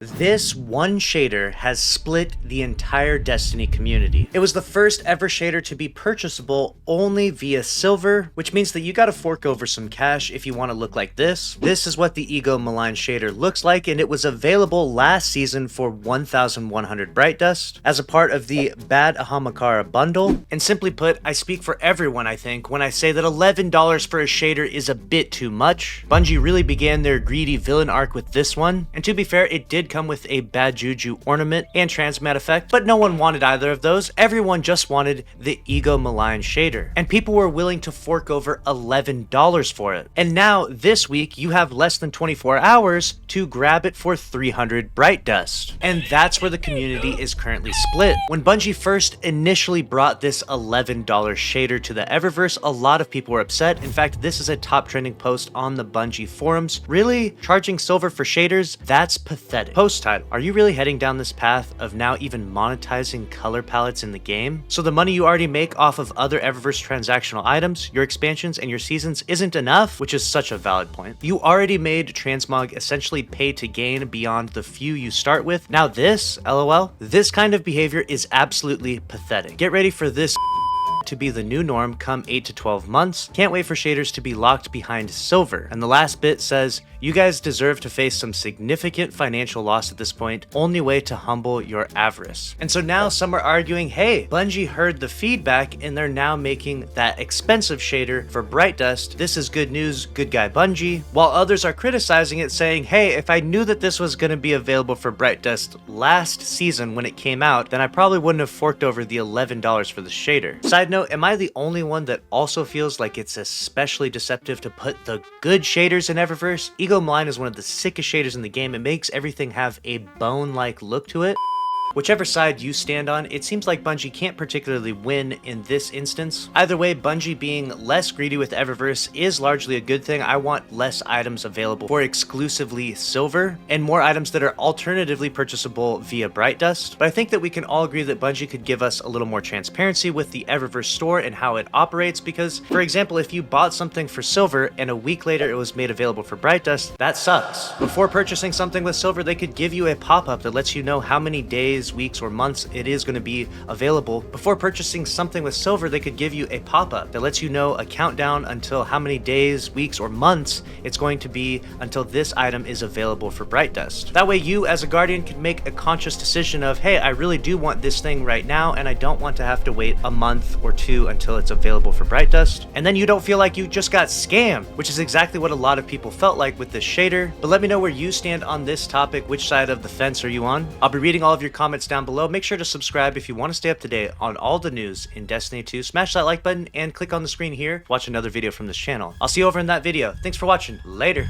This one shader has split the entire Destiny community. It was the first ever shader to be purchasable only via silver, which means that you gotta fork over some cash if you want to look like this. This is what the Ego Malign shader looks like, and it was available last season for 1,100 Bright Dust as a part of the Bad Ahamakara bundle. And simply put, I speak for everyone, I think, when I say that $11 for a shader is a bit too much. Bungie really began their greedy villain arc with this one, and to be fair, it did come with a bad juju ornament and transmat effect, but no one wanted either of those. Everyone just wanted the Ego Malign shader, and people were willing to fork over $11 for it. And now this week you have less than 24 hours to grab it for 300 Bright Dust, and that's where the community is currently split. When Bungie first initially brought this $11 shader to the Eververse, a lot of people were upset. In fact, this is a top trending post on the Bungie forums. Really? Charging silver for shaders? That's pathetic. Post title: are you really heading down this path of now even monetizing color palettes in the game? So the money you already make off of other Eververse transactional items, your expansions, and your seasons isn't enough? Which is such a valid point. You already made transmog essentially pay to gain beyond the few you start with. Now this, LOL, this kind of behavior is absolutely pathetic. Get ready for this to be the new norm come 8 to 12 months. Can't wait for shaders to be locked behind silver. And the last bit says, you guys deserve to face some significant financial loss at this point. Only way to humble your avarice. And so now some are arguing, hey, Bungie heard the feedback and they're now making that expensive shader for Bright Dust. This is good news, good guy Bungie. While others are criticizing it, saying, hey, if I knew that this was going to be available for Bright Dust last season when it came out, then I probably wouldn't have forked over the $11 for the shader. Side note, am I the only one that also feels like it's especially deceptive to put the good shaders in Eververse? Ego Malign is one of the sickest shaders in the game. It makes everything have a bone-like look to it. Whichever side you stand on, it seems like Bungie can't particularly win in this instance. Either way, Bungie being less greedy with Eververse is largely a good thing. I want less items available for exclusively silver and more items that are alternatively purchasable via Bright Dust. But I think that we can all agree that Bungie could give us a little more transparency with the Eververse store and how it operates, because, for example, if you bought something for silver and a week later it was made available for Bright Dust, that sucks. Before purchasing something with silver, they could give you a pop-up that lets you know how many days, weeks, or months it is going to be available. Before purchasing something with silver, they could give you a pop-up that lets you know a countdown until how many days, weeks, or months it's going to be until this item is available for Bright Dust. That way you as a guardian can make a conscious decision of, hey, I really do want this thing right now and I don't want to have to wait a month or two until it's available for Bright Dust. And then you don't feel like you just got scammed, which is exactly what a lot of people felt like with this shader. But let me know where you stand on this topic. Which side of the fence are you on? I'll be reading all of your comments down below. Make sure to subscribe if you want to stay up to date on all the news in Destiny 2. Smash that like button and click on the screen here to watch another video from this channel. I'll see you over in that video. Thanks for watching. Later.